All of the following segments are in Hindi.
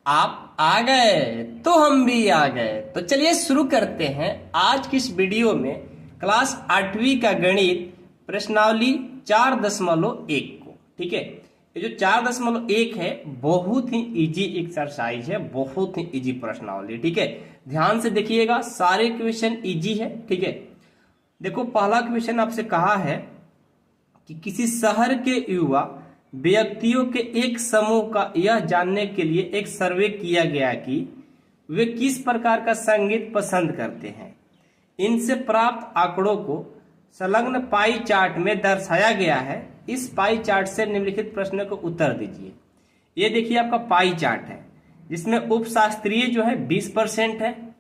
आप आ गए तो हम भी आ गए। तो चलिए शुरू करते हैं आज की इस वीडियो में क्लास 8वीं का गणित प्रश्नावली 4.1 को। ठीक है, ये जो 4.1 है बहुत ही इजी एक्सरसाइज है, बहुत ही इजी प्रश्नावली। ठीक है, ध्यान से देखिएगा, सारे क्वेश्चन इजी है। ठीक है, देखो पहला क्वेश्चन आपसे कहा है कि किसी शहर के युवा व्यक्तियों के एक समूह का यह जानने के लिए एक सर्वे किया गया कि वे किस प्रकार का संगीत पसंद करते हैं। इनसे प्राप्त आंकड़ों को संलग्न पाई चार्ट में दर्शाया गया है। इस पाई चार्ट से निम्नलिखित प्रश्न को उत्तर दीजिए। ये देखिए आपका पाई चार्ट है, जिसमें उपशास्त्रीय जो है 20% है,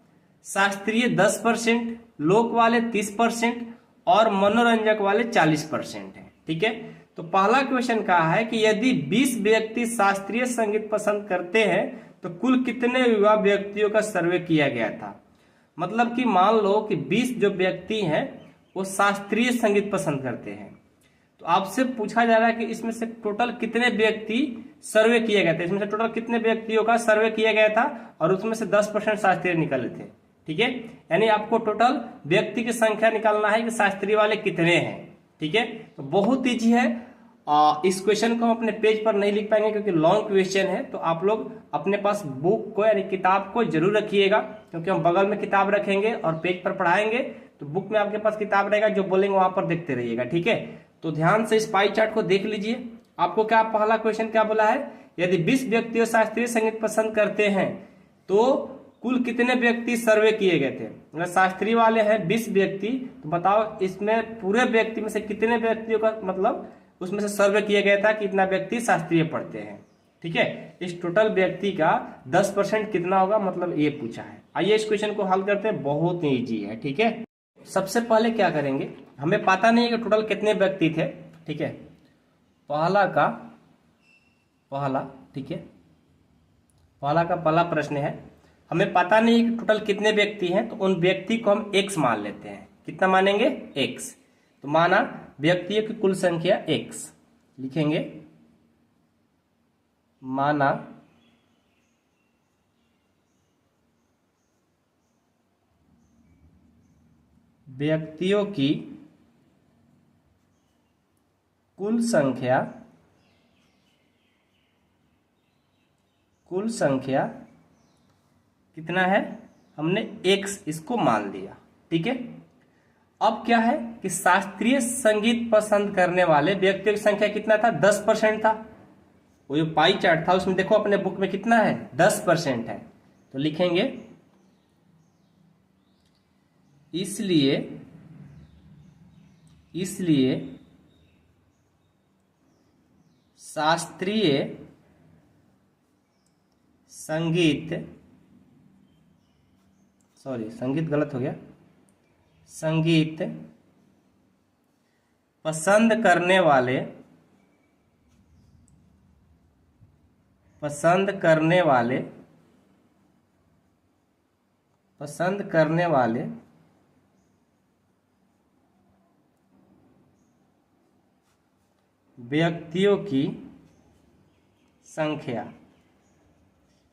शास्त्रीय 10%, लोक वाले 30% और मनोरंजक वाले 40% है। ठीक है, तो पहला क्वेश्चन कहा है कि यदि 20 व्यक्ति शास्त्रीय संगीत पसंद करते हैं तो कुल कितने युवा व्यक्तियों का सर्वे किया गया था। मतलब कि मान लो कि 20 जो व्यक्ति हैं वो शास्त्रीय संगीत पसंद करते हैं, तो आपसे पूछा जा रहा है कि इसमें से टोटल कितने व्यक्ति सर्वे किए गए थे। इसमें से टोटल कितने व्यक्तियों का सर्वे किया गया था और उसमें से 10% शास्त्रीय निकले थे। ठीक है, यानी आपको टोटल व्यक्ति की संख्या निकालना है कि शास्त्रीय वाले कितने हैं। ठीक है, तो बहुत ईजी है। इस क्वेश्चन को हम अपने पेज पर नहीं लिख पाएंगे क्योंकि लॉन्ग क्वेश्चन है, तो आप लोग अपने पास बुक को यानी किताब को जरूर रखिएगा, क्योंकि हम बगल में किताब रखेंगे और पेज पर पढ़ाएंगे, तो बुक में आपके पास किताब रहेगा, जो बोलेंगे वहां पर देखते रहिएगा। ठीक है, तो ध्यान से इस पाई चार्ट को देख लीजिए। आपको क्या पहला क्वेश्चन क्या बोला है, यदि 20 व्यक्ति शास्त्रीय संगीत पसंद करते हैं तो कुल कितने व्यक्ति सर्वे किए गए थे। अगर शास्त्रीय वाले हैं 20 व्यक्ति, तो बताओ इसमें पूरे व्यक्ति में से कितने व्यक्तियों का मतलब उसमें से सर्वे किया गया था कि इतना व्यक्ति शास्त्रीय पढ़ते हैं। ठीक है, इस टोटल व्यक्ति का 10% कितना होगा, मतलब ये पूछा है। आइए इस क्वेश्चन को हल करते हैं, बहुत ही ईजी है। ठीक है, सबसे पहले क्या करेंगे, हमें पता नहीं है कि टोटल कितने व्यक्ति थे। ठीक है, ठीक है, पहला प्रश्न है, हमें पता नहीं है कि टोटल कितने व्यक्ति हैं, तो उन व्यक्ति को हम x मान लेते हैं। कितना मानेंगे, x। तो माना व्यक्तियों की कुल संख्या x लिखेंगे, माना व्यक्तियों की कुल संख्या कितना है, हमने x इसको मान लिया। ठीक है, अब क्या है कि शास्त्रीय संगीत पसंद करने वाले व्यक्तियों की संख्या कितना था, 10% था। वो जो पाई चार्ट था उसमें देखो अपने बुक में कितना है, 10% है। तो लिखेंगे इसलिए शास्त्रीय संगीत गलत हो गया, संगीत पसंद करने वाले व्यक्तियों की संख्या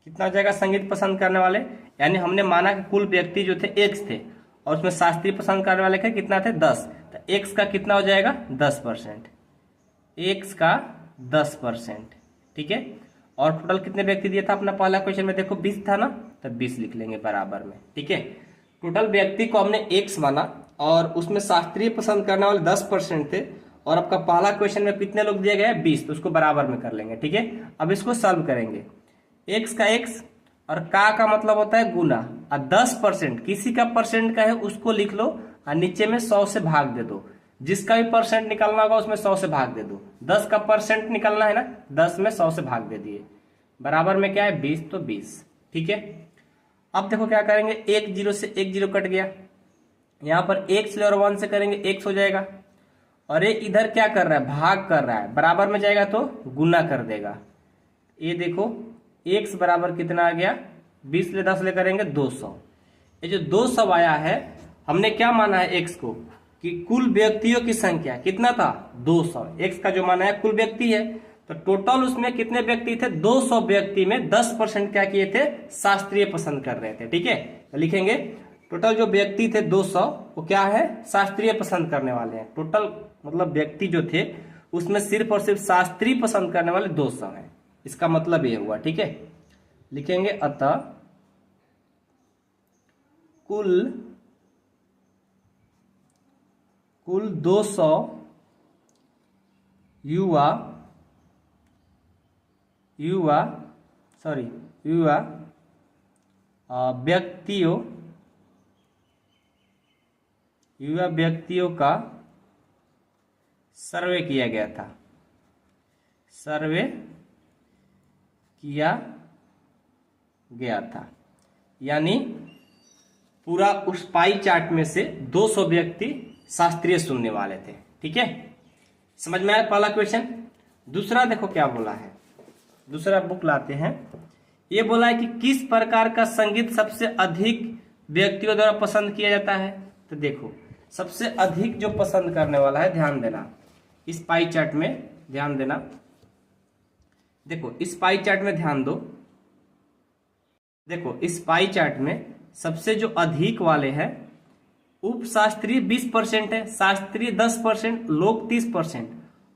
कितना हो जाएगा, संगीत पसंद करने वाले, यानी हमने माना कि कुल व्यक्ति जो थे x थे और उसमें शास्त्रीय पसंद करने वाले के कितना थे, 10। तो x का कितना हो जाएगा, 10%, x का 10%। ठीक है, और टोटल कितने व्यक्ति दिया था अपना पहला क्वेश्चन में, देखो 20 था ना, तो 20 लिख लेंगे बराबर में। ठीक है, टोटल व्यक्ति को हमने x माना और उसमें शास्त्रीय पसंद करने वाले 10% थे, और आपका पहला क्वेश्चन में कितने लोग दिए गए, 20, तो उसको बराबर में कर लेंगे। ठीक है, अब इसको सॉल्व करेंगे, x का x और का मतलब होता है गुना, और 10% किसी का परसेंट का है उसको लिख लो और नीचे में 100 से भाग दे दो। जिसका भी परसेंट निकालना होगा उसमें 100 से भाग दे दो। 10 का परसेंट निकालना है ना, 10 में 100 से भाग दे दिए, बराबर में क्या है, 20, तो 20। ठीक है, अब देखो क्या करेंगे, 1 0 से 1 0 कट गया, यहाँ पर x और 1 से करेंगे x हो जाएगा, और ये इधर क्या कर रहा है, भाग कर रहा है, बराबर में जाएगा तो गुना कर देगा। ये देखो x बराबर कितना आ गया, 20 ले 10 ले करेंगे 200। ये जो 200 आया है, हमने क्या माना है x को कि कुल व्यक्तियों की संख्या कितना था, 200। x का जो माना है कुल व्यक्ति है, तो टोटल उसमें कितने व्यक्ति थे? 200 व्यक्ति में 10% क्या किए थे? शास्त्रीय पसंद कर रहे थे। ठीक है, तो लिखेंगे टोटल जो व्यक्ति थे 200, वो क्या है? शास्त्रीय पसंद करने वाले हैं। टोटल मतलब व्यक्ति जो थे उसमें सिर्फ और सिर्फ शास्त्रीय पसंद करने वाले 200 हैं। इसका मतलब ये हुआ। ठीक है, लिखेंगे अतः कुल 200 युवा व्यक्तियों का सर्वे किया गया था। यानी पूरा उस पाई चार्ट में से 200 व्यक्ति शास्त्रीय सुनने वाले थे। ठीक है, समझ में आया पहला क्वेश्चन। दूसरा देखो क्या बोला है, दूसरा बुक लाते हैं। ये बोला है कि किस प्रकार का संगीत सबसे अधिक व्यक्तियों द्वारा पसंद किया जाता है। तो देखो सबसे अधिक जो पसंद करने वाला है, ध्यान देना इस पाई चार्ट में, ध्यान देना। देखो इस पाई चार्ट में ध्यान दो। देखो इस पाई चार्ट में सबसे जो अधिक वाले हैं, उपशास्त्रीय 20% है, शास्त्रीय 10%, लोक 30%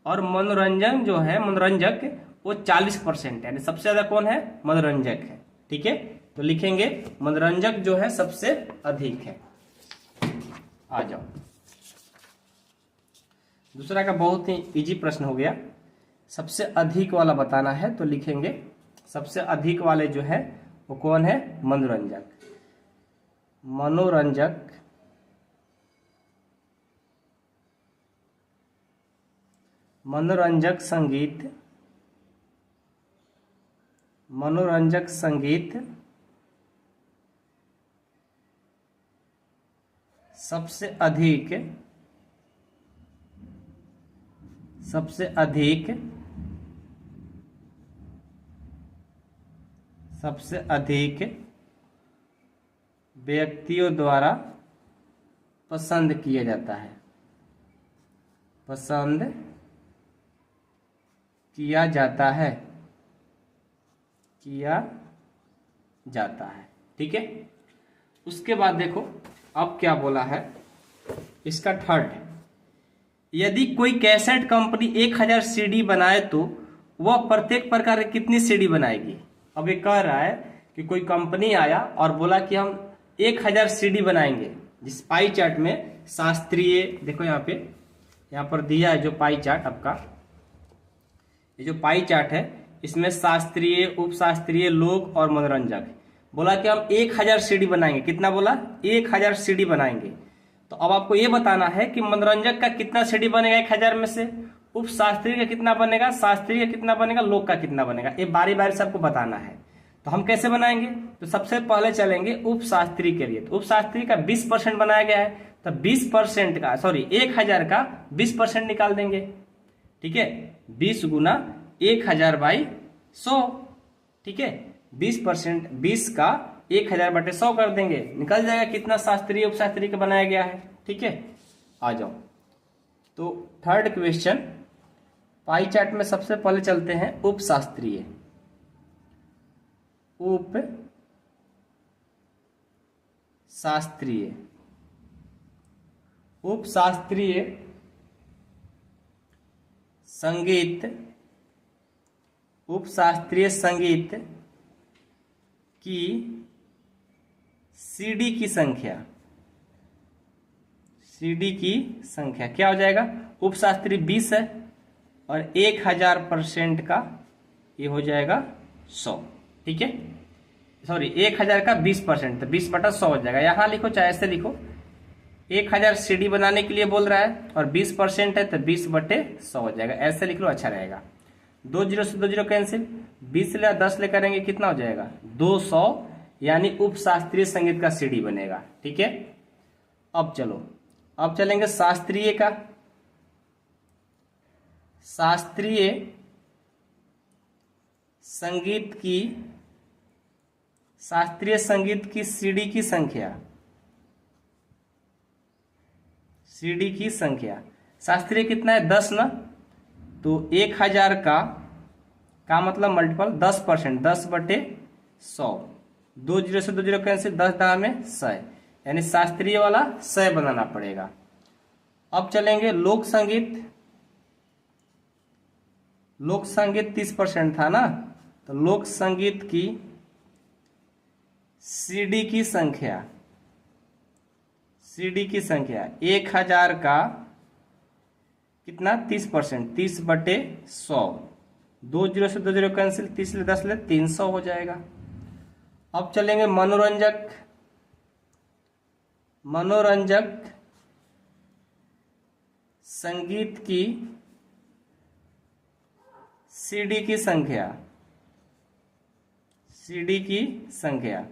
और मनोरंजन जो है, मनोरंजक वो 40% है। यानी सबसे ज्यादा कौन है? मनोरंजक है। ठीक है, तो लिखेंगे मनोरंजक जो है सबसे अधिक है। आ जाओ, दूसरा का बहुत ही इजी प्रश्न हो गया। सबसे अधिक वाला बताना है, तो लिखेंगे सबसे अधिक वाले जो है वो कौन है? मनोरंजक। मनोरंजक संगीत सबसे अधिक व्यक्तियों द्वारा पसंद किया जाता है। ठीक है, उसके बाद देखो अब क्या बोला है इसका थर्ड। यदि कोई कैसेट कंपनी 1000 सीडी बनाए तो वह प्रत्येक प्रकार की कितनी सीडी बनाएगी। अब ये कह रहा है कि कोई कंपनी आया और बोला कि हम 1000 सीडी बनाएंगे। जिस पाई चार्ट में शास्त्रीय, देखो यहाँ पर दिया है जो पाई चार्ट आपका, ये जो पाई चार्ट है इसमें शास्त्रीय, उपशास्त्रीय, लोक और मनोरंजक। बोला कि हम 1000 सीडी बनाएंगे। कितना बोला? 1000 सीडी बनाएंगे। तो अब आपको ये बताना है कि मनोरंजक का कितना सीडी बनेगा 1000 में से, उपशास्त्रीय का कितना बनेगा, शास्त्रीय का कितना बनेगा, लोक का कितना बनेगा। ये बारी बारी से आपको बताना है। तो हम कैसे बनाएंगे? तो सबसे पहले चलेंगे उपशास्त्रीय के लिए। तो उपशास्त्रीय का 20% बनाया गया है, तो 20% का 1000 का 20% निकाल देंगे। ठीक है, 20 गुना 1000 बाई 100। ठीक है, 20%, 20 का 1000 बटे 100 कर देंगे, निकल जाएगा कितना शास्त्रीय उपशास्त्रीय का बनाया गया है। ठीक है, आ जाओ। तो थर्ड क्वेश्चन, पाई चार्ट में सबसे पहले चलते हैं उपशास्त्रीय। उपशास्त्रीय संगीत की सीडी की संख्या क्या हो जाएगा? उपशास्त्रीय 20 है और 1000% का ये हो जाएगा 100। ठीक है, 1000 का 20%, तो 20 बटा 100 हो जाएगा। यहां लिखो चाहे ऐसे लिखो, 1000 सीडी बनाने के लिए बोल रहा है और 20% है तो 20 बटे 100 हो जाएगा। ऐसे लिख लो, अच्छा रहेगा। 2 जीरो से 2 जीरो कैंसिल, 20 ले 10 ले करेंगे कितना हो जाएगा? 200, यानी उपशास्त्रीय संगीत का सीडी बनेगा। ठीक है, अब चलो, अब चलेंगे शास्त्रीय का। शास्त्रीय संगीत की सीडी की संख्या, शास्त्रीय कितना है? 10 ना, तो 1000 का का मतलब मल्टीपल 10%, 10/100, 2 जीरो से 2 जीरो कैंसिल, 10 दाम में 100, यानी शास्त्रीय वाला 100 बनाना पड़ेगा। अब चलेंगे लोक संगीत। लोक संगीत 30% था ना, तो लोक संगीत की सीडी की संख्या, सीडी की संख्या 1000 का कितना 30%, 30/100, 2 जीरो से 2 जीरो कैंसिल, 30 ले 10 ले 300 हो जाएगा। अब चलेंगे मनोरंजक। मनोरंजक संगीत की सीडी की संख्या, सीडी की संख्या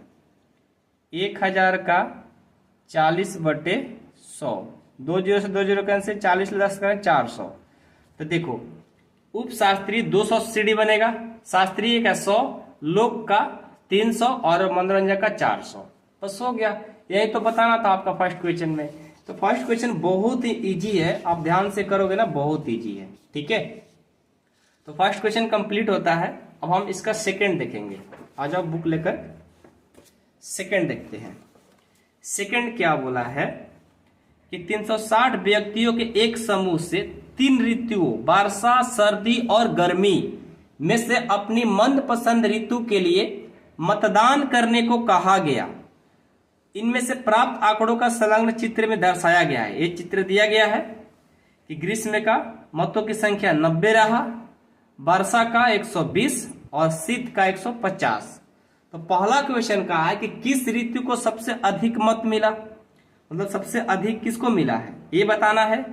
1000 का 40/100, 2 जीरो से 2 जीरो कैंसिल, 40 ले 10 करें 400। तो देखो उप शास्त्रीय 200 सीडी बनेगा, शास्त्रीय का 100, लोक का 300 और मनोरंजन का 400। बस हो गया, यही तो बताना था आपका फर्स्ट क्वेश्चन में। तो फर्स्ट क्वेश्चन बहुत ही इजी है, आप ध्यान से करोगे ना बहुत इजी है, ठीक है। तो फर्स्ट क्वेश्चन कंप्लीट होता है। अब हम इसका सेकंड देखेंगे। आ जाओ बुक लेकर, सेकंड देखते हैं। सेकंड क्या बोला है कि 360 व्यक्तियों के एक समूह से 3 ऋतुओं वर्षा, सर्दी और गर्मी में से अपनी मनपसंद ऋतु के लिए मतदान करने को कहा गया। इनमें से प्राप्त आंकड़ों का संलग्न चित्र में दर्शाया गया है। ये चित्र दिया गया है कि ग्रीष्म का मतों की संख्या 90 रहा, वर्षा का 120 और शीत का 150। तो पहला क्वेश्चन कहा है कि किस ऋतु को सबसे अधिक मत मिला, मतलब सबसे अधिक किसको मिला है ये बताना है।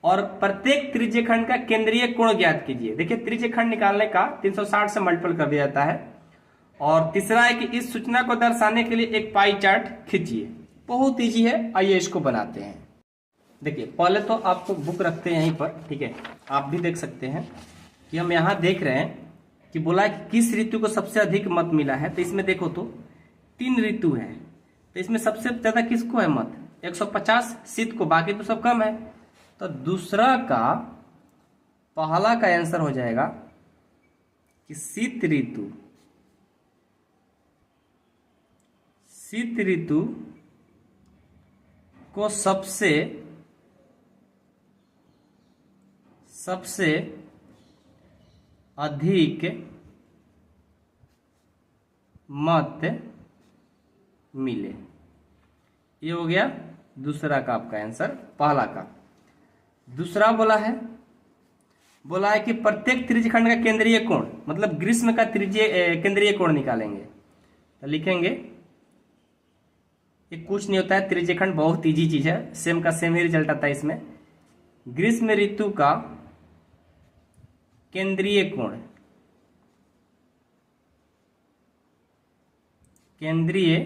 और प्रत्येक त्रिज्यखंड का केंद्रीय कोण ज्ञात कीजिए। देखिए त्रिज्यखंड निकालने का 360 से मल्टीपल कर दिया जाता है। और तीसरा है कि इस सूचना को दर्शाने के लिए एक पाई चार्ट खींचिए। बहुत इजी है, आइए इसको बनाते हैं। देखिए पहले तो आपको बुक रखते हैं यहीं पर, ठीक है, आप भी देख सकते हैं कि हम यहाँ देख रहे हैं कि बोला है कि किस ऋतु को सबसे अधिक मत मिला है। तो इसमें देखो तो 3 ऋतु है, तो इसमें सबसे ज्यादा किसको है मत 150 शीत को, बाकी तो सब कम है। तो दूसरा का पहला का आंसर हो जाएगा कि शीत ऋतु, शीत ऋतु को सबसे अधिक मत मिले। ये हो गया दूसरा का आपका आंसर, पहला का। दूसरा बोला है कि प्रत्येक त्रिज्यखंड का केंद्रीय कोण, मतलब ग्रीष्म का केंद्रीय कोण निकालेंगे। तो लिखेंगे ये कुछ नहीं होता है, त्रिज्यखंड बहुत इजी चीज है, सेम का सेम ही रिजल्ट आता है इसमें। ग्रीष्म ऋतु का केंद्रीय कोण, केंद्रीय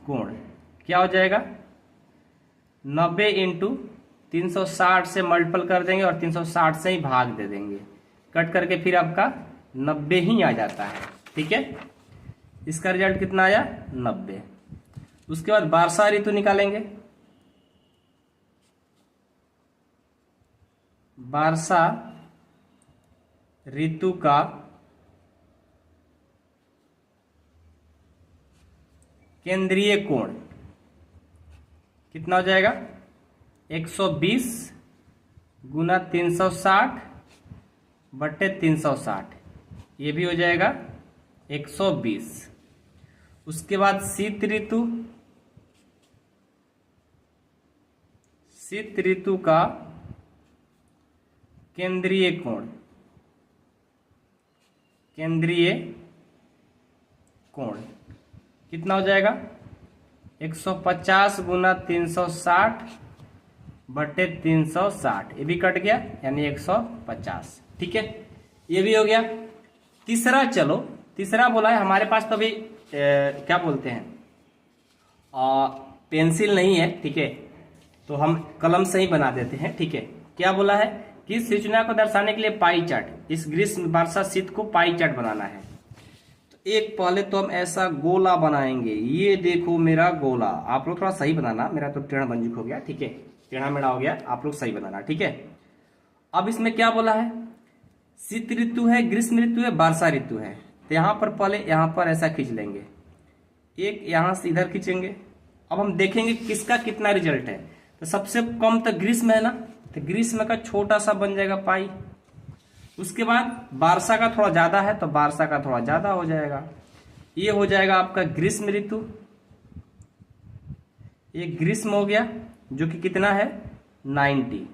कोण क्या हो जाएगा 90 इंटू 360 से मल्टीपल कर देंगे और 360 से ही भाग दे देंगे, कट करके फिर आपका 90 ही आ जाता है, ठीक है। इसका रिजल्ट कितना आया 90। उसके बाद वर्षा ऋतु निकालेंगे। वर्षा ऋतु का केंद्रीय कोण कितना हो जाएगा 120 गुना 360/360, ये भी हो जाएगा 120। उसके बाद शीत ऋतु, शीत ऋतु का केंद्रीय कोण, केंद्रीय कोण कितना हो जाएगा 150 गुना 360/360, ये भी कट गया यानी 150, ठीक है, ये भी हो गया। तीसरा, चलो तीसरा बोला है हमारे पास तो अभी क्या बोलते हैं पेंसिल नहीं है, ठीक है, तो हम कलम से ही बना देते हैं, ठीक है। क्या बोला है कि इस सूचना को दर्शाने के लिए पाई चार्ट, इस ग्रीष्म वर्षा शीत को पाई चार्ट बनाना है। तो एक पहले तो हम ऐसा गोला बनाएंगे, ये देखो मेरा गोला, आप लोग थोड़ा सही बनाना, मेरा तो टेढ़ा बंजुक हो गया, ठीक है, टेढ़ा मेढ़ा हो गया, आप लोग सही बनाना, ठीक है। अब इसमें क्या बोला है शीत ऋतु है, ग्रीष्म ऋतु है, वर्षा ऋतु है। तो यहाँ पर पहले यहाँ पर ऐसा खींच लेंगे, एक यहाँ से इधर खींचेंगे। अब हम देखेंगे किसका कितना रिजल्ट है। तो सबसे कम तो ग्रीष्म है ना, तो ग्रीष्म का छोटा सा बन जाएगा पाई। उसके बाद वर्षा का थोड़ा ज्यादा है तो वर्षा का थोड़ा ज्यादा हो जाएगा। ये हो जाएगा आपका ग्रीष्म ऋतु, ये ग्रीष्म हो गया जो कि कितना है 90।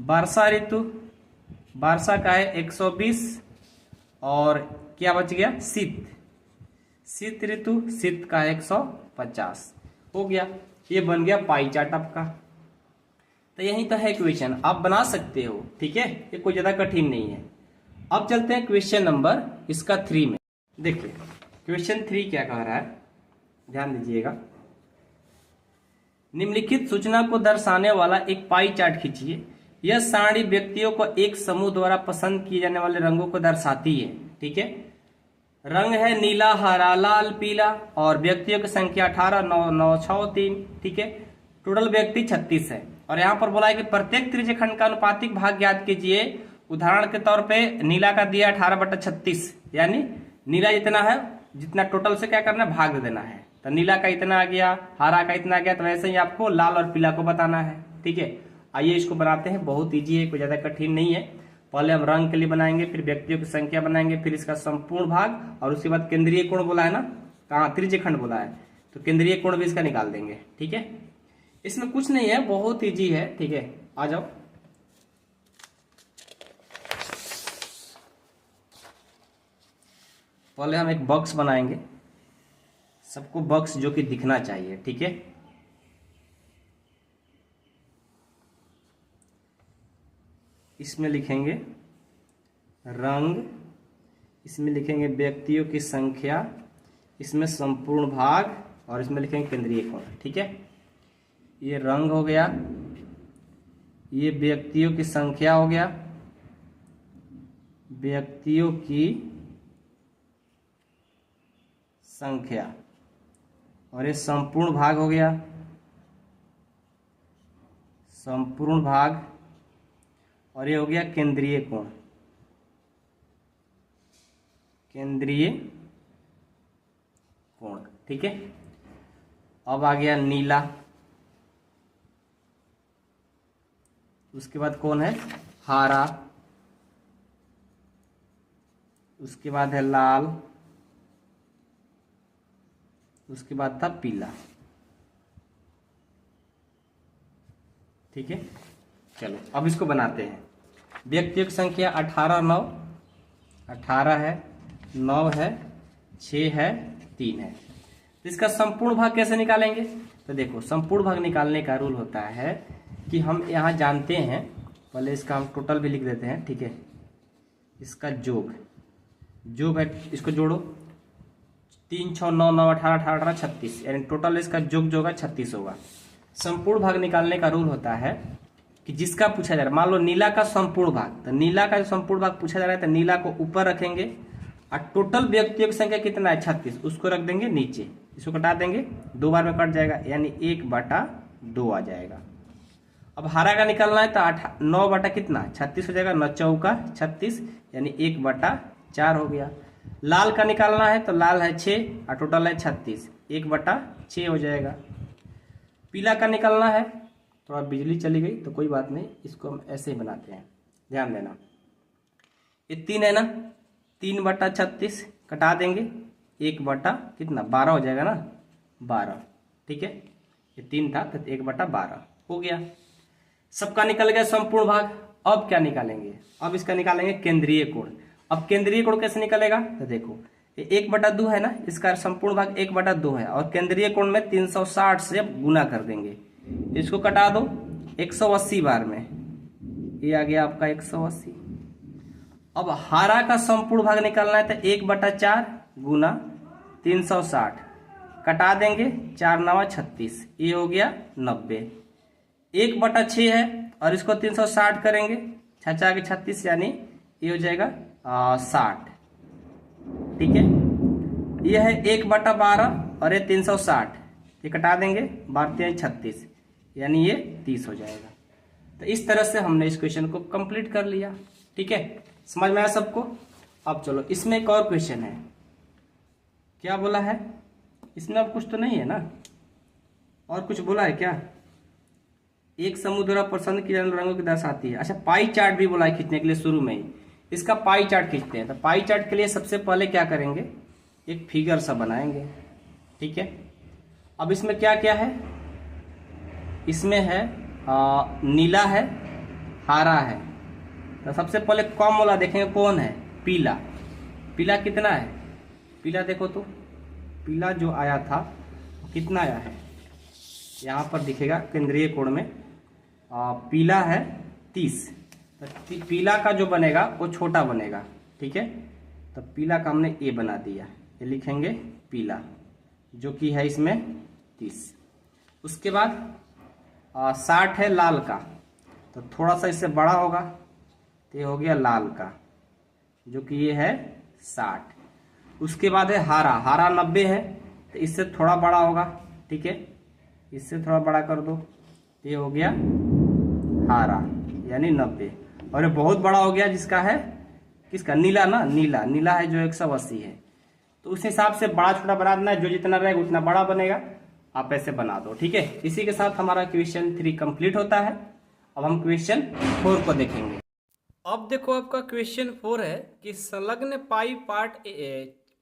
वर्षा ऋतु, वर्षा का है 120। और क्या बच गया शीत, शीत ऋतु, शीत का 150 हो गया। ये बन गया पाई चार्ट आपका। तो यही तो है क्वेश्चन, आप बना सकते हो, ठीक है, ये कोई ज्यादा कठिन नहीं है। अब चलते हैं क्वेश्चन नंबर इसका 3 में। देखिए क्वेश्चन 3 क्या कह रहा है, ध्यान दीजिएगा। निम्नलिखित सूचना को दर्शाने वाला एक पाई चार्ट खींचिए। यह सारणी व्यक्तियों को एक समूह द्वारा पसंद किए जाने वाले रंगों को दर्शाती है, ठीक है। रंग है नीला, हरा, लाल, पीला और व्यक्तियों की संख्या 18, 9, 9, 6, 3, ठीक है। टोटल व्यक्ति 36 है। और यहाँ पर बोला है कि प्रत्येक त्रिज्य खंड का अनुपातिक भाग ज्ञात कीजिए। उदाहरण के तौर पे नीला का दिया 18/36, यानी नीला जितना है, जितना टोटल से क्या करना है भाग देना है। तो नीला का इतना आ गया, हरा का इतना आ गया, तो वैसे ही आपको लाल और पीला को बताना है, ठीक है। आइए इसको बनाते हैं, बहुत ईजी है, कोई ज्यादा कठिन नहीं है। पहले हम रंग के लिए बनाएंगे, फिर व्यक्तियों की संख्या बनाएंगे, फिर इसका संपूर्ण भाग, और उसके बाद केंद्रीय कोण बोला है ना, कहाँ त्रिज्य खंड बोला है, तो केंद्रीय कोण भी इसका निकाल देंगे, ठीक है। इसमें कुछ नहीं है, बहुत ईजी है, ठीक है। आ जाओ, पहले हम एक बॉक्स बनाएंगे, सबको बॉक्स जो कि दिखना चाहिए, ठीक है। इसमें लिखेंगे रंग, इसमें लिखेंगे व्यक्तियों की संख्या, इसमें संपूर्ण भाग, और इसमें लिखेंगे केंद्रीय कोण, ठीक है। ये रंग हो गया, ये व्यक्तियों की संख्या हो गया, व्यक्तियों की संख्या, और ये संपूर्ण भाग हो गया, संपूर्ण भाग, और ये हो गया केंद्रीय कोण, केंद्रीय कोण, ठीक है। अब आ गया नीला, उसके बाद कौन है हरा, उसके बाद है लाल, उसके बाद था पीला, ठीक है। चलो अब इसको बनाते हैं। व्यक्तियों की संख्या 18, 9, 18 है, 9 है, 6 है, 3 है। तो इसका संपूर्ण भाग कैसे निकालेंगे? तो देखो संपूर्ण भाग निकालने का रूल होता है कि हम यहाँ जानते हैं, पहले इसका हम टोटल भी लिख देते हैं, ठीक है। इसका जोग, जोग है, इसको जोड़ो, 3, 6, 9, 9, 18, 18, 18, 36, यानी टोटल इसका जोग जो होगा 36 होगा। संपूर्ण भाग निकालने का रूल होता है कि जिसका पूछा जा रहा है, मान लो नीला का संपूर्ण भाग, तो नीला का जो संपूर्ण भाग पूछा जा रहा है तो नीला को ऊपर रखेंगे, और टोटल व्यक्तियों की संख्या कितना है 36, उसको रख देंगे नीचे, इसको कटा देंगे, 2 बार में कट जाएगा, यानी 1/2 आ जाएगा। अब हरा का निकालना है तो 9 बटा कितना 36 हो जाएगा, 9 चौका 36, यानी 1/4 हो गया। लाल का निकालना है तो लाल है 6 और टोटल है 36, 1/6 हो जाएगा। पीला का निकालना है, थोड़ा बिजली चली गई तो कोई बात नहीं, इसको हम ऐसे ही बनाते हैं, ध्यान देना। ये 3 है ना, 3/36 कटा देंगे, 1 12 हो जाएगा ना, 12, ठीक है। ये 3 था तो 1/12 हो गया। सबका निकल गया संपूर्ण भाग। अब क्या निकालेंगे? अब इसका निकालेंगे केंद्रीय कोण। अब केंद्रीय कोण कैसे निकलेगा? तो देखो 1/2 है ना, इसका संपूर्ण भाग 1/2 है, और केंद्रीय कोण में 360 से गुना कर देंगे, इसको कटा दो 180 बार में, ये आ गया आपका 180। अब हरा का संपूर्ण भाग निकालना है तो 1/4 गुना 360 कटा देंगे, 4 9 36, ये हो गया 90। 1/6 है और इसको 360 करेंगे, 6 के 36, यानी ये हो जाएगा 60, ठीक है। ये है 1/12 और ये 360, ये कटा देंगे, 12 36, यानी ये 30 हो जाएगा। तो इस तरह से हमने इस क्वेश्चन को कंप्लीट कर लिया। ठीक है, समझ में आया सबको। अब चलो इसमें एक और क्वेश्चन है। क्या बोला है इसमें? अब कुछ तो नहीं है ना, और कुछ बोला है क्या? एक समूह द्वारा पसंद किए जाने रंगों की दर्शाती है। अच्छा, पाई चार्ट भी बोला है खींचने के लिए शुरू में ही। इसका पाई चार्ट खींचते हैं। तो पाई चार्ट के लिए सबसे पहले क्या करेंगे, एक फिगर सा बनाएंगे। ठीक है, अब इसमें क्या क्या है? इसमें है नीला है, हरा है। तो सबसे पहले कम वाला देखेंगे कौन है, पीला। पीला कितना है? पीला देखो तो, पीला जो आया था कितना आया है, यहाँ पर दिखेगा केंद्रीय कोण में। पीला है 30। तो पीला का जो बनेगा वो छोटा बनेगा। ठीक है, तो पीला का हमने ए बना दिया, ये लिखेंगे पीला, जो कि है इसमें 30। उसके बाद 60 है लाल का, तो थोड़ा सा इससे बड़ा होगा, तो ये हो गया लाल का, जो कि ये है 60। उसके बाद है हरा, हरा 90 है, तो इससे थोड़ा बड़ा होगा। ठीक है, इससे थोड़ा बड़ा कर दो, ये हो गया हरा यानी 90। और ये बहुत बड़ा हो गया जिसका है, किसका, नीला ना, नीला, नीला है जो 180 है। तो उस हिसाब से बड़ा छोटा बना देना, जो जितना रहेगा उतना बड़ा बनेगा, आप ऐसे बना दो। ठीक है, इसी के साथ हमारा क्वेश्चन 3 कंप्लीट होता है। अब हम क्वेश्चन 4 को देखेंगे। अब देखो आपका क्वेश्चन 4 है कि संलग्न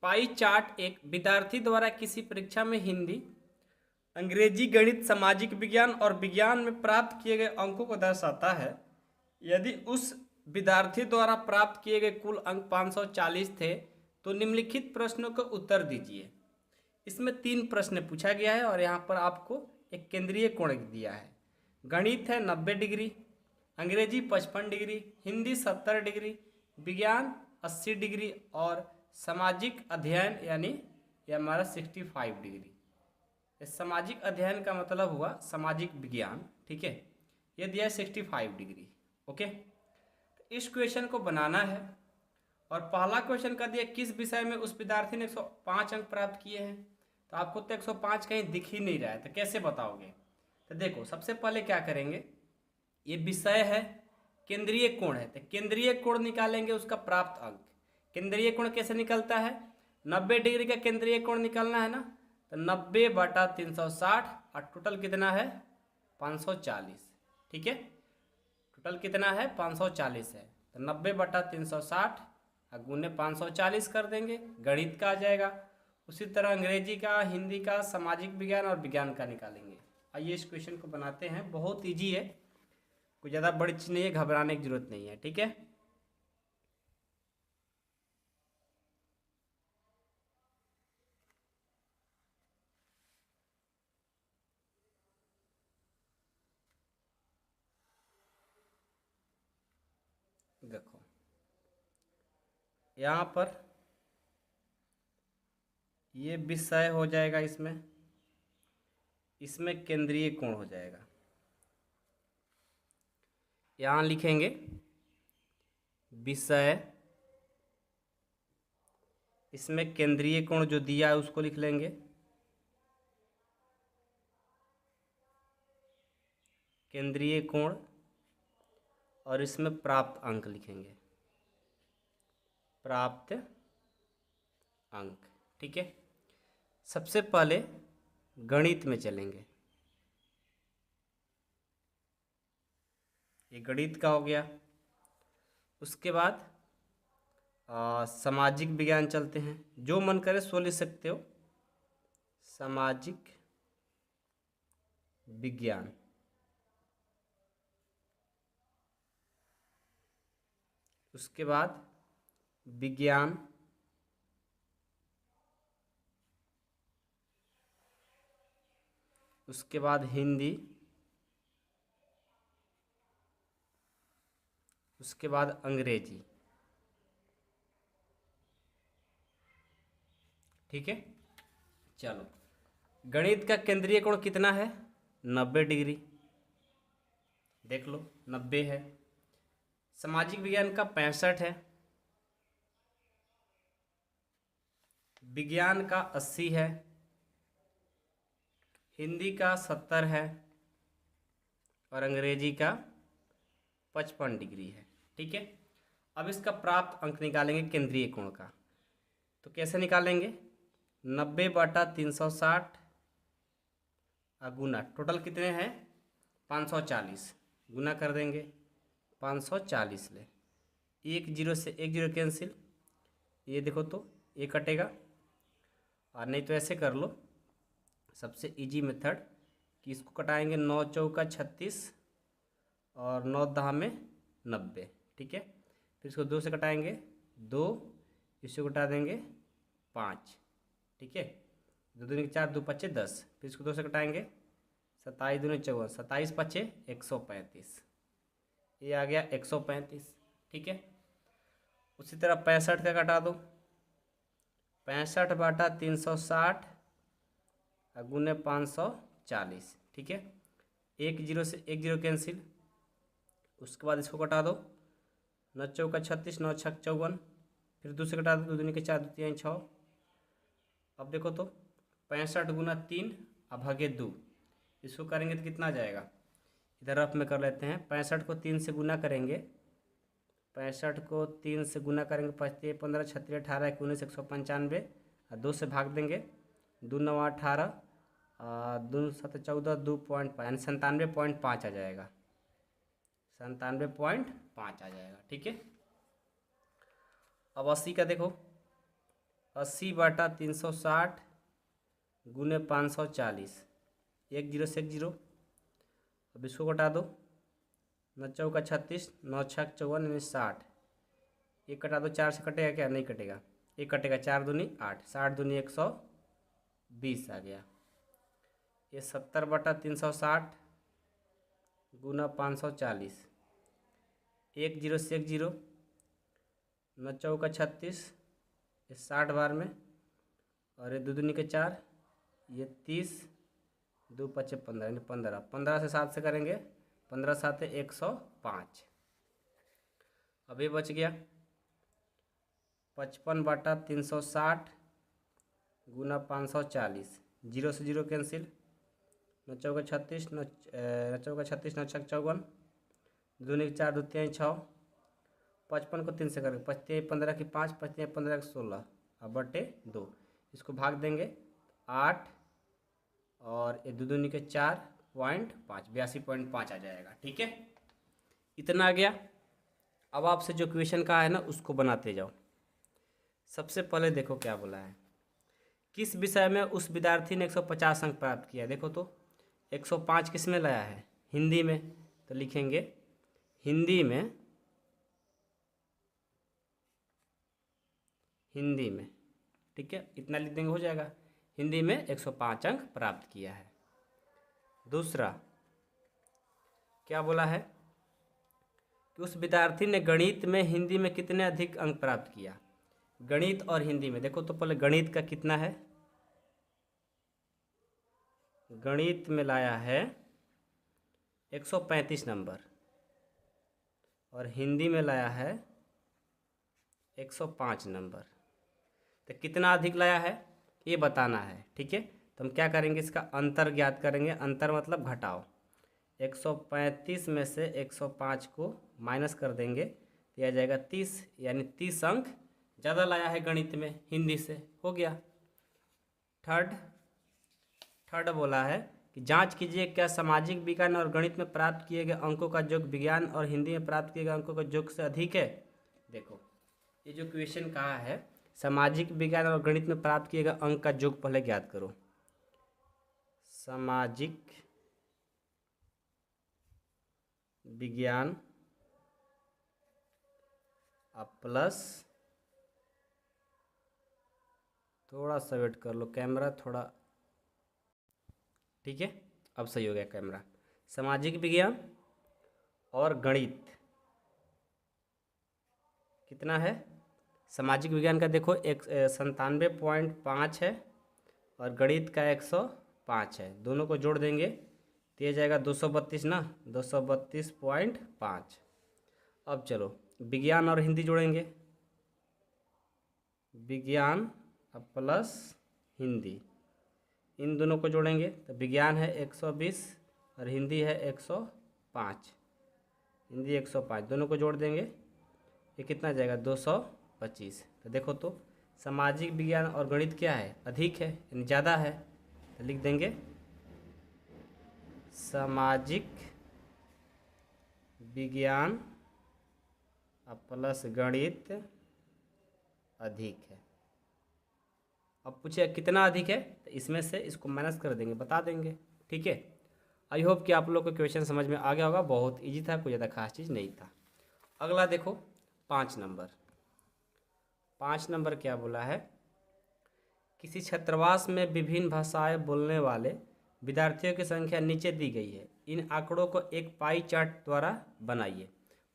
पाई चार्ट एक विद्यार्थी द्वारा किसी परीक्षा में हिंदी, अंग्रेजी, गणित, सामाजिक विज्ञान और विज्ञान में प्राप्त किए गए अंकों को दर्शाता है। यदि उस विद्यार्थी द्वारा प्राप्त किए गए कुल अंक 540 थे तो निम्नलिखित प्रश्नों का उत्तर दीजिए। इसमें 3 प्रश्न पूछा गया है और यहाँ पर आपको एक केंद्रीय कोण दिया है। गणित है 90 डिग्री, अंग्रेजी 55 डिग्री, हिंदी 70 डिग्री, विज्ञान 80 डिग्री और सामाजिक अध्ययन यानी ये हमारा 65 डिग्री। इस सामाजिक अध्ययन का मतलब हुआ सामाजिक विज्ञान। ठीक है, ये दिया है 65 डिग्री। ओके, तो इस क्वेश्चन को बनाना है और पहला क्वेश्चन का दिया किस विषय में उस विद्यार्थी ने 105 अंक प्राप्त किए हैं। तो आपको तो 105 कहीं दिख ही नहीं रहा है, तो कैसे बताओगे? तो देखो सबसे पहले क्या करेंगे, ये विषय है, केंद्रीय कोण है, तो केंद्रीय कोण निकालेंगे उसका प्राप्त अंक। केंद्रीय कोण कैसे निकलता है? 90 डिग्री का केंद्रीय कोण निकालना है ना, तो 90/360 और टोटल कितना है 540। ठीक है, टोटल कितना है 540 है, तो 90/360 गुने 540 कर देंगे, गणित का आ जाएगा। उसी तरह अंग्रेजी का, हिंदी का, सामाजिक विज्ञान और विज्ञान का निकालेंगे। आइए इस क्वेश्चन को बनाते हैं, बहुत ईजी है, कोई ज़्यादा बड़ी चीज़ नहीं है, घबराने की जरूरत नहीं है। ठीक है, देखो यहाँ पर ये विषय हो जाएगा, इसमें केंद्रीय कोण हो जाएगा। यहाँ लिखेंगे विषय, इसमें केंद्रीय कोण जो दिया है उसको लिख लेंगे, केंद्रीय कोण, और इसमें प्राप्त अंक लिखेंगे, प्राप्त अंक। ठीक है, सबसे पहले गणित में चलेंगे, ये गणित का हो गया। उसके बाद सामाजिक विज्ञान चलते हैं, जो मन करे सो लिख सकते हो, सामाजिक विज्ञान। उसके बाद विज्ञान, उसके बाद हिंदी, उसके बाद अंग्रेजी। ठीक है, चलो गणित का केंद्रीय कोण कितना है 90 डिग्री, देख लो 90 है। सामाजिक विज्ञान का 65 है, विज्ञान का 80 है, हिंदी का 70 है और अंग्रेजी का 55 डिग्री है। ठीक है, अब इसका प्राप्त अंक निकालेंगे केंद्रीय कोण का। तो कैसे निकालेंगे? 90/360 गुना टोटल कितने हैं 540, गुना कर देंगे 540 ले। 10 से 10 कैंसिल, ये देखो तो ये कटेगा, और नहीं तो ऐसे कर लो, सबसे इजी मेथड कि इसको कटाएंगे 9 चौका 36 और 9 दहा में 90, ठीक है। फिर इसको 2 से कटाएंगे 2, इसको कटा देंगे 5, ठीक है। 2 दूनी 4, 2 पच्चे 10, फिर इसको 2 से कटाएंगे 27 दूनी 54, 27 पच्चे 135, ये आ गया 135, ठीक है। उसी तरह 65 का कटा दो, 65/360 गुने 540, ठीक है। 10 से 10 कैंसिल, उसके बाद इसको कटा दो, 9 चौका 36, 9 छक 54, फिर 2 से कटा दो, 2 दूनी के 4, 2 तिहाई 6। अब देखो तो 65 गुना 3 अब भागे 2, इसको करेंगे तो कितना आ जाएगा? इधर रफ में कर लेते हैं। 65 को 3 से गुना करेंगे, 65 को 3 से गुना करेंगे, 5 15 36 18 19 195, और 2 से भाग देंगे, 2 9 18, 2 7 14, 2.5 यानी 97.5 आ जाएगा, 97.5 आ जाएगा, ठीक है। अब 80 का देखो, 80/360 गुने 540, 10 से 10, अब इसको घटा दो, 9 चौका 36, 9 छक 54 यानी 60, ये कटा दो, 4 से कटेगा क्या? नहीं कटेगा, ये कटेगा, 4 दूनी 8, 60 दूनी 120 आ गया। ये 70/360 गुना 540, 10 से 10, 9 चौका 36, ये 60 बार में, और ये 2 दूनी के 4, ये 30, 2 पच्चे 15 यानी 15, 15 से 7 से करेंगे, 15 7 105। अब ये बच गया 55/360 गुना 540, 0 से 0 कैंसिल, 9 चौका 36, 9 चौका 36, 9 छक 54, 2 दूनी के 4, 2 तिहाई 6, 55 को 3 से करेंगे, 5 तिहाई 15 की 5, 5 तिहाई 15 की 16, अब बटे 2, इसको भाग देंगे 8, और ये 2 दूनी के 4.5, 82.5 आ जाएगा, ठीक है। इतना आ गया। अब आपसे जो क्वेश्चन का है ना उसको बनाते जाओ। सबसे पहले देखो क्या बोला है, किस विषय में उस विद्यार्थी ने 150 अंक प्राप्त किया। देखो तो 105 किस में लाया है? हिंदी में, तो लिखेंगे हिंदी में, हिंदी में, ठीक है, इतना लिख देंगे हो जाएगा। हिंदी में 105 अंक प्राप्त किया है। दूसरा क्या बोला है कि उस विद्यार्थी ने गणित में हिंदी में कितने अधिक अंक प्राप्त किया। गणित और हिंदी में देखो तो पहले गणित का कितना है, गणित में लाया है 135 नंबर, और हिंदी में लाया है 105 नंबर। तो कितना अधिक लाया है ये बताना है, ठीक है। तो हम क्या करेंगे, इसका अंतर ज्ञात करेंगे। अंतर मतलब घटाओ, 135 में से 105 को माइनस कर देंगे तो आ जाएगा 30, यानी 30 अंक ज़्यादा लाया है गणित में हिंदी से, हो गया। थर्ड बोला है कि जांच कीजिए क्या सामाजिक विज्ञान और गणित में प्राप्त किए गए अंकों का योग विज्ञान और हिंदी में प्राप्त किए गए अंकों का योग से अधिक है। देखो ये जो क्वेश्चन कहा है, सामाजिक विज्ञान और गणित में प्राप्त किए गए अंक का योग पहले ज्ञात करो। सामाजिक विज्ञान प्लस, थोड़ा सा वेट कर लो, कैमरा थोड़ा, ठीक है, अब सही हो गया कैमरा। सामाजिक विज्ञान और गणित कितना है, सामाजिक विज्ञान का देखो 97.5 है और गणित का 105 है, दोनों को जोड़ देंगे तो ये जाएगा 232 ना, 232.5। अब चलो विज्ञान और हिंदी जोड़ेंगे, विज्ञान प्लस हिंदी, इन दोनों को जोड़ेंगे तो विज्ञान है 120 और हिंदी है 105, हिंदी 105, दोनों को जोड़ देंगे ये कितना जाएगा 225। तो देखो तो सामाजिक विज्ञान और गणित क्या है, अधिक है यानी ज़्यादा है, तो लिख देंगे सामाजिक विज्ञान प्लस गणित अधिक है। अब पूछे कितना अधिक है, तो इसमें से इसको माइनस कर देंगे, बता देंगे। ठीक है, आई होप कि आप लोग को क्वेश्चन समझ में आ गया होगा। बहुत इजी था, कोई ज़्यादा खास चीज़ नहीं था। अगला देखो 5 नंबर। 5 नंबर क्या बोला है, किसी छात्रावास में विभिन्न भाषाएं बोलने वाले विद्यार्थियों की संख्या नीचे दी गई है। इन आंकड़ों को एक पाई चार्ट द्वारा बनाइए।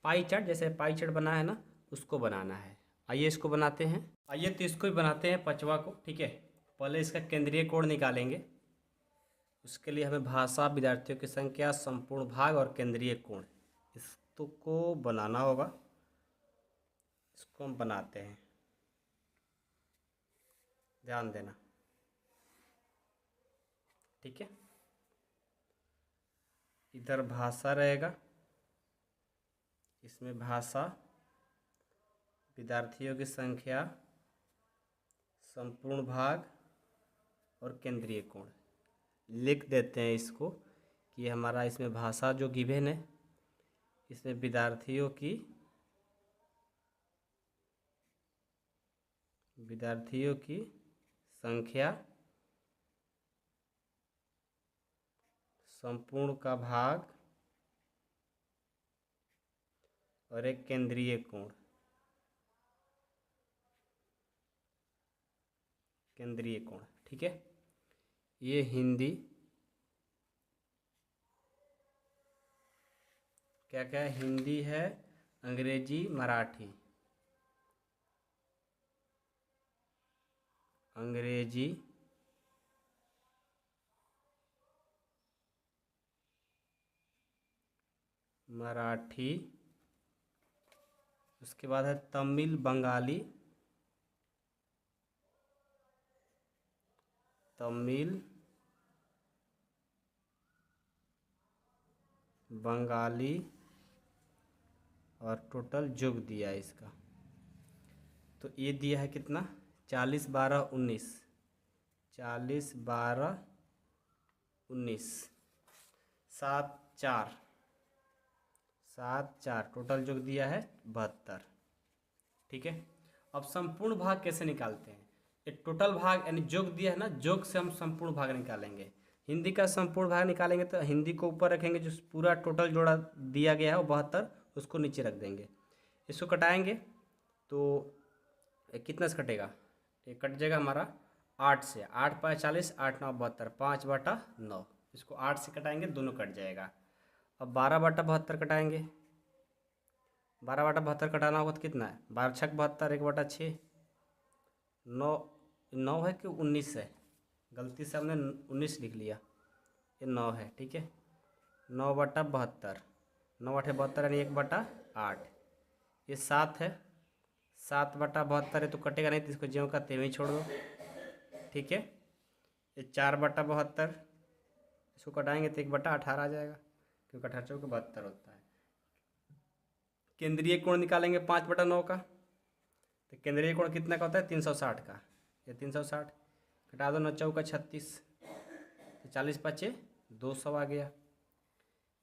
पाई चार्ट, जैसे पाई चार्ट बना है ना, उसको बनाना है। आइए इसको बनाते हैं। आइए तो इसको ही बनाते हैं, पचवा को। ठीक है, पहले इसका केंद्रीय कोण निकालेंगे। उसके लिए हमें भाषा, विद्यार्थियों की संख्या, संपूर्ण भाग और केंद्रीय कोण, इसको बनाना होगा। इसको हम बनाते हैं, ध्यान देना। ठीक है, इधर भाषा रहेगा, इसमें भाषा, विद्यार्थियों की संख्या, संपूर्ण भाग और केंद्रीय कोण। लिख देते हैं इसको कि हमारा इसमें भाषा जो गिवन है, इसमें विद्यार्थियों की संख्या, संपूर्ण का भाग और एक केंद्रीय कोण। केंद्रीय कोण, ठीक है। ये हिंदी, क्या क्या है, हिंदी है, अंग्रेजी, मराठी, अंग्रेजी, मराठी, उसके बाद है तमिल, बंगाली, तमिल, बंगाली और टोटल जोग दिया है इसका। तो ये दिया है कितना, 40, 12, 19, 40, 12, 19, 7, 4, 7, 4, टोटल जोग दिया है 72। ठीक है, अब संपूर्ण भाग कैसे निकालते हैं। ये टोटल भाग यानी जोग दिया है ना, जोग से हम संपूर्ण भाग निकालेंगे। हिंदी का संपूर्ण भाग निकालेंगे तो हिंदी को ऊपर रखेंगे, जो पूरा टोटल जोड़ा दिया गया है वो 72, उसको नीचे रख देंगे। इसको कटाएंगे तो कितना से कटेगा, ये कट जाएगा हमारा 8 से। 8 5 40, 8 9 72, 5/9। इसको 8 से कटाएंगे, दोनों कट जाएगा। अब 12/72 कटाएंगे। 12/72 कटाना होगा तो कितना है, 12 6 72, 1/6, 9 9 है कि 19 है, गलती से हमने 19 लिख लिया, ये 9 है। ठीक है, 9/72, 9/72 यानी 1/8। ये 7 है, 7/72 है तो कटेगा नहीं, तो इसको ज्यों का त्यों ही छोड़ दो। ठीक है, ये 4/72, इसको कटाएंगे तो 1/18 आ जाएगा, क्योंकि 18 चौके 72 होता है। केंद्रीय कोण निकालेंगे 5/9 का, तो केंद्रीय कोण कितना का होता है, 360 का। ये 360 घटा दो, 9 चौका 36, तो 40 5 200 आ गया।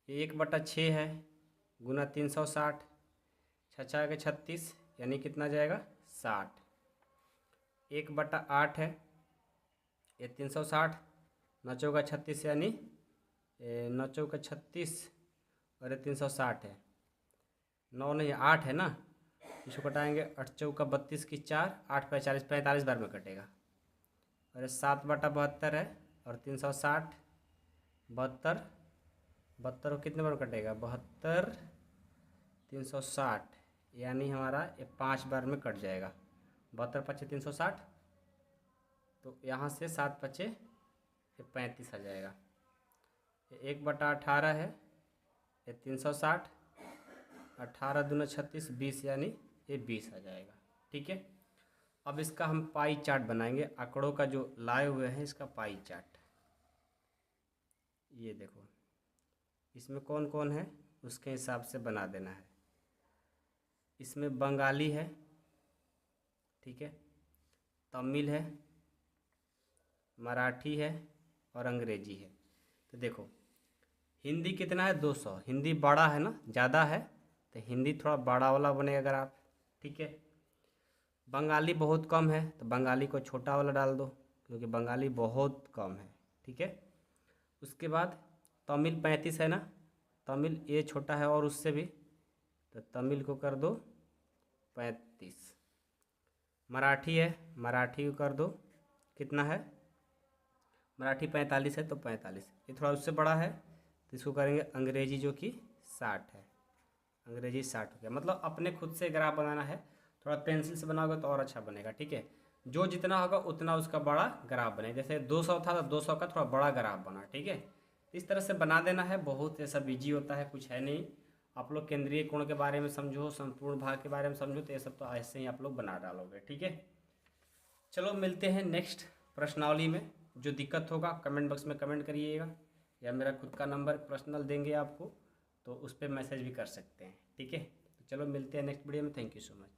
ये 1/6 है, गुना 360, 6 के 36 यानी कितना जाएगा 60। 1/8 है, ये 360, 9 चौका 36 यानी 9 चौका 36 और ये 360 है, 9 नहीं 8 है ना, इसको कटाएंगे, 8 चौका 32 की 4, 8 5 40, 45 बार में कटेगा। और 7/72 है और 360, 72, 72 को कितने बार में कटेगा, 72, 360 यानी हमारा ये 5 बार में कट जाएगा। 72 5 360, तो यहाँ से 7 5 ये 35 आ जाएगा। ये 1/18 है, ये 360, 18 दूना 36, 20 यानी ये 20 आ जाएगा। ठीक है, अब इसका हम पाई चार्ट बनाएंगे, आंकड़ों का जो लाए हुए हैं इसका पाई चार्ट। ये देखो, इसमें कौन कौन है उसके हिसाब से बना देना है। इसमें बंगाली है, ठीक है, तमिल है, मराठी है और अंग्रेजी है। तो देखो हिंदी कितना है 200, हिंदी बड़ा है ना, ज़्यादा है, तो हिंदी थोड़ा बड़ा वाला बनेगा ग्राफ, ठीक है। बंगाली बहुत कम है तो बंगाली को छोटा वाला डाल दो, क्योंकि बंगाली बहुत कम है, ठीक है। उसके बाद तमिल 35 है ना, तमिल ये छोटा है और उससे भी, तो तमिल को कर दो 35। मराठी है, मराठी को कर दो, कितना है, मराठी 45 है तो 45, ये थोड़ा उससे बड़ा है तो इसको करेंगे अंग्रेजी जो कि 60 है, अंग्रेजी 60 हो गया। मतलब अपने खुद से ग्राफ बनाना है, थोड़ा पेंसिल से बनाओगे तो और अच्छा बनेगा, ठीक है। जो जितना होगा उतना उसका बड़ा ग्राफ बने, जैसे 200 था तो 200 का थोड़ा बड़ा ग्राफ बना, ठीक है। इस तरह से बना देना है, बहुत ऐसा बिजी होता है, कुछ है नहीं। आप लोग केंद्रीय कोण के बारे में समझो, संपूर्ण भाग के बारे में समझो, तो ये सब तो ऐसे ही आप लोग बना डालोगे, ठीक है। चलो मिलते हैं नेक्स्ट प्रश्नावली में। जो दिक्कत होगा कमेंट बॉक्स में कमेंट करिएगा, या मेरा खुद का नंबर पर्सनल देंगे आपको, तो उस पर मैसेज भी कर सकते हैं, ठीक है। तो चलो मिलते हैं नेक्स्ट वीडियो में। Thank you so much.